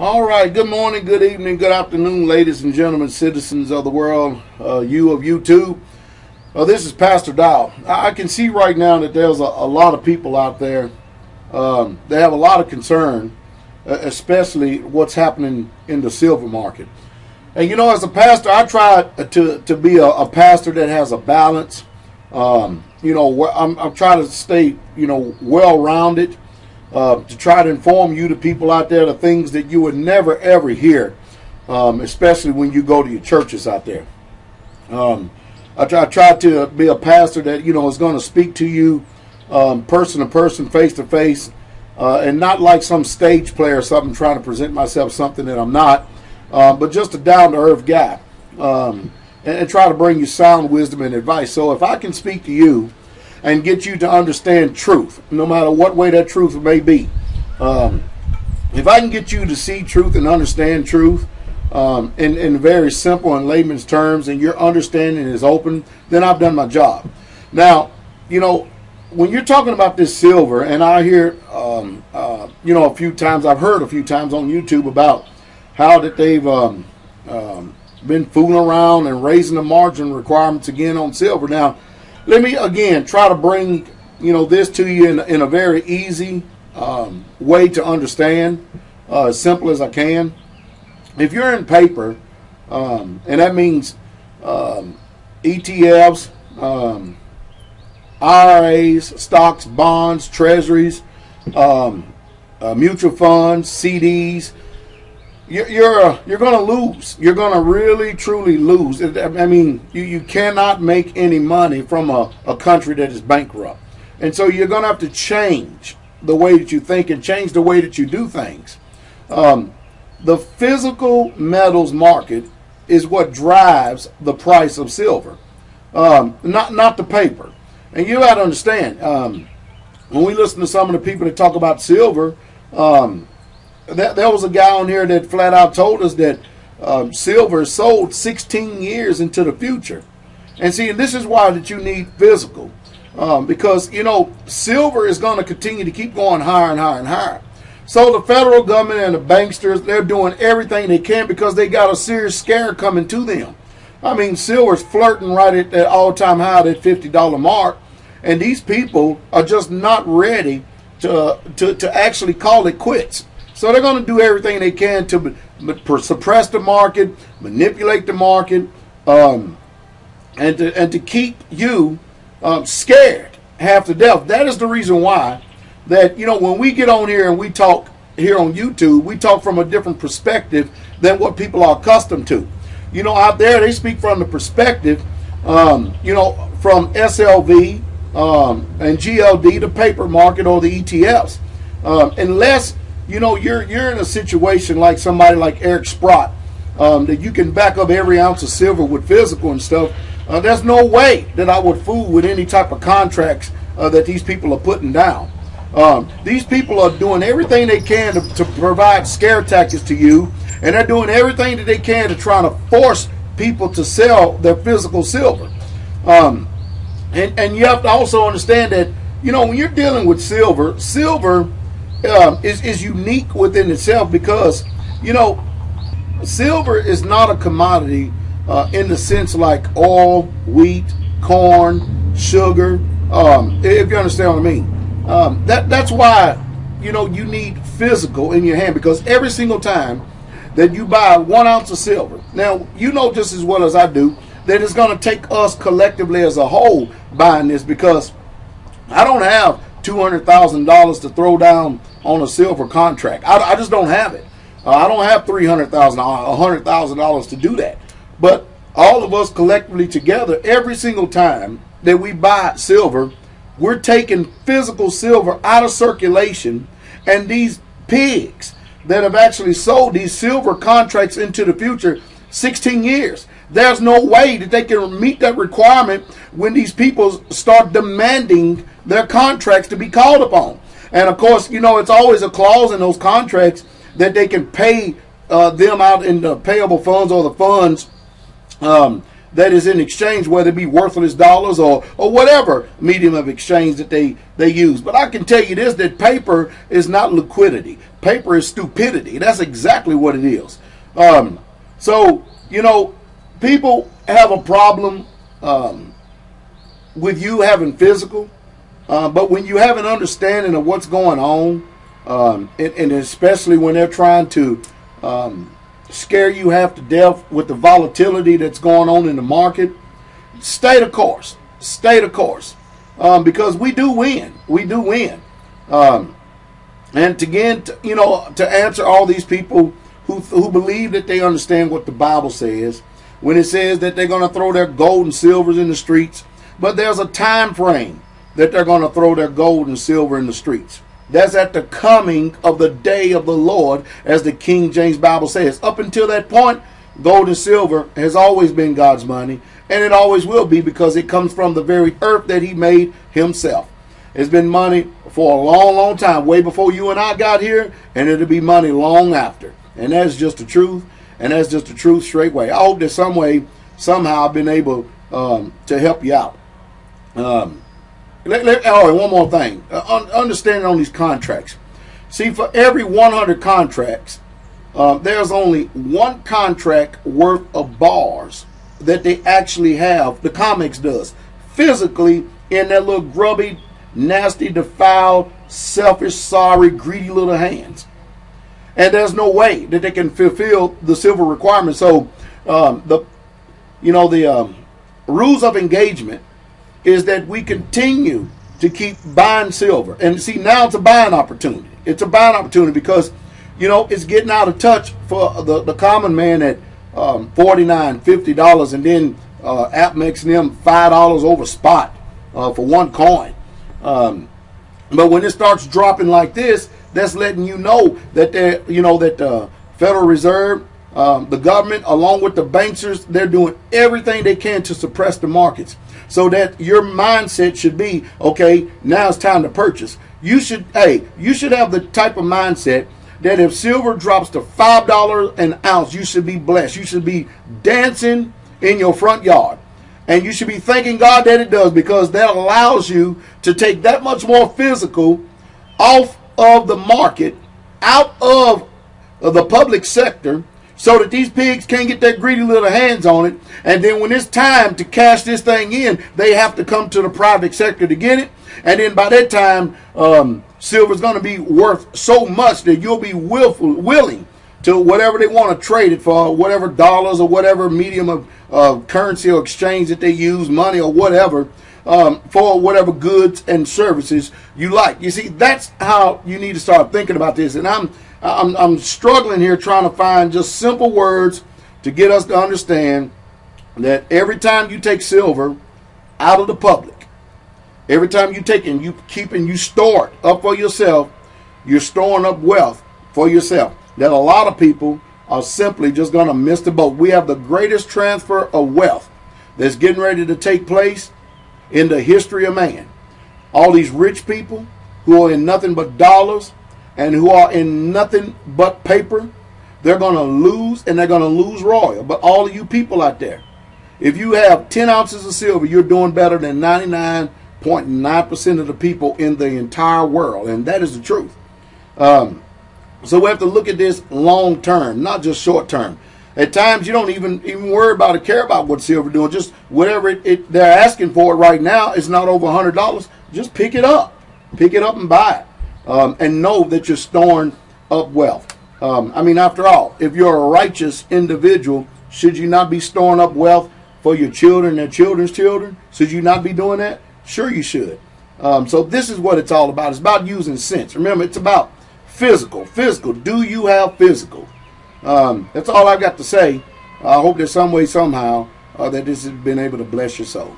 All right, good morning, good evening, good afternoon, ladies and gentlemen, citizens of the world, you of YouTube. This is Pastor Dowell. I can see right now that there's a lot of people out there. They have a lot of concern, especially what's happening in the silver market. And you know, as a pastor, I try to be a pastor that has a balance. I'm trying to stay, well-rounded. To try to inform you, the people out there, the things that you would never ever hear, especially when you go to your churches out there. I try to be a pastor that is going to speak to you person to person, face to face, and not like some stage player or something trying to present myself something that I'm not, but just a down to earth guy, and try to bring you sound wisdom and advice. So if I can speak to you and get you to understand truth, no matter what way that truth may be. If I can get you to see truth and understand truth in very simple and layman's terms, and your understanding is open, then I've done my job. Now, when you're talking about this silver, and I hear, a few times, I've heard a few times on YouTube about how that they've been fooling around and raising the margin requirements again on silver. Now, let me again try to bring this to you in a very easy way to understand, as simple as I can. If you're in paper, and that means ETFs, IRAs, stocks, bonds, treasuries, mutual funds, CDs, you're going to lose. You're going to really, truly lose. I mean, you cannot make any money from a country that is bankrupt. And so you're going to have to change the way that you think and change the way that you do things. The physical metals market is what drives the price of silver, not the paper. And you got to understand, when we listen to some of the people that talk about silver, there was a guy on here that flat out told us that silver is sold 16 years into the future. And see, this is why that you need physical. Because, silver is going to continue to keep going higher and higher and higher. So the federal government and the banksters, they're doing everything they can because they got a serious scare coming to them. I mean, silver's flirting right at that all-time high, that $50 mark. And these people are just not ready to actually call it quits. So they're going to do everything they can to suppress the market, manipulate the market, and to keep you scared half to death. That is the reason why that when we get on here and we talk here on YouTube, we talk from a different perspective than what people are accustomed to. Out there they speak from the perspective, from SLV and GLD, the paper market, or the ETFs, unless you're in a situation like somebody like Eric Sprott, that you can back up every ounce of silver with physical and stuff. There's no way that I would fool with any type of contracts that these people are putting down. These people are doing everything they can to provide scare tactics to you, and they're doing everything that they can to try to force people to sell their physical silver. And you have to also understand that when you're dealing with silver is unique within itself, because silver is not a commodity in the sense like oil, wheat, corn, sugar, if you understand what I mean. That's why you need physical in your hand, because every single time that you buy 1 ounce of silver, now just as well as I do that it's going to take us collectively as a whole buying this, because I don't have $200,000 to throw down on a silver contract. I just don't have it. I don't have $300,000, $100,000 to do that. But all of us collectively together, every single time that we buy silver, we're taking physical silver out of circulation, and these pigs that have actually sold these silver contracts into the future 16 years. There's no way that they can meet that requirement when these people start demanding their contracts to be called upon. And of course, it's always a clause in those contracts that they can pay them out in the payable funds, or the funds that is in exchange, whether it be worthless dollars or whatever medium of exchange that they use. But I can tell you this, that paper is not liquidity. paper is stupidity. That's exactly what it is. So, you know, people have a problem with you having physical, but when you have an understanding of what's going on, and especially when they're trying to scare you half to death with the volatility that's going on in the market, stay the course. Stay the course. Because we do win. We do win. And again, to answer all these people who believe that they understand what the Bible says, when it says that they're going to throw their gold and silvers in the streets, but there's a time frame that they're going to throw their gold and silver in the streets. That's at the coming of the day of the Lord, as the King James Bible says. Up until that point, gold and silver has always been God's money, and it always will be, because it comes from the very earth that he made himself. It's been money for a long, long time, way before you and I got here, and it'll be money long after. And that's just the truth, and that's just the truth straight way. I hope that some way, somehow, I've been able to help you out. One more thing. Understanding on these contracts. See, for every 100 contracts, there's only one contract worth of bars that they actually have, the Comex does, physically in their little grubby, nasty, defiled, selfish, sorry, greedy little hands. And there's no way that they can fulfill the silver requirements. So the rules of engagement is that we continue to keep buying silver. And see, now it's a buying opportunity. It's a buying opportunity because, it's getting out of touch for the common man at $49, $50, and then app makes them $5 over spot for one coin. But when it starts dropping like this, that's letting you know that that the Federal Reserve, the government, along with the banksters, they're doing everything they can to suppress the markets. So that your mindset should be, okay, now it's time to purchase. You should have the type of mindset that if silver drops to $5 an ounce, you should be blessed. You should be dancing in your front yard. And you should be thanking God that it does, because that allows you to take that much more physical off of the market, out of the public sector, so that these pigs can't get their greedy little hands on it. And then when it's time to cash this thing in, they have to come to the private sector to get it. And then by that time, silver's going to be worth so much that you'll be willing to whatever they want to trade it for, whatever dollars or whatever medium of currency or exchange that they use, money or whatever, for whatever goods and services you like. You see, that's how you need to start thinking about this. And I'm struggling here trying to find just simple words to get us to understand that every time you take silver out of the public, every time you take and you keep and you store it up for yourself, you're storing up wealth for yourself. That a lot of people are simply just going to miss the boat. We have the greatest transfer of wealth that's getting ready to take place in the history of man. All these rich people who are in nothing but dollars and who are in nothing but paper, they're going to lose, and they're going to lose royal. But all of you people out there, if you have 10 ounces of silver, you're doing better than 99.9% of the people in the entire world. And that is the truth. So we have to look at this long term, not just short term. At times, you don't even worry about it, care about what silver doing. Just whatever they're asking for it right now is not over $100. Just pick it up. Pick it up and buy it. And know that you're storing up wealth. After all, if you're a righteous individual, should you not be storing up wealth for your children and their children's children? Should you not be doing that? Sure you should. So this is what it's all about. It's about using sense. Remember, it's about physical. Do you have physical? That's all I've got to say. I hope that some way, somehow, that this has been able to bless your soul.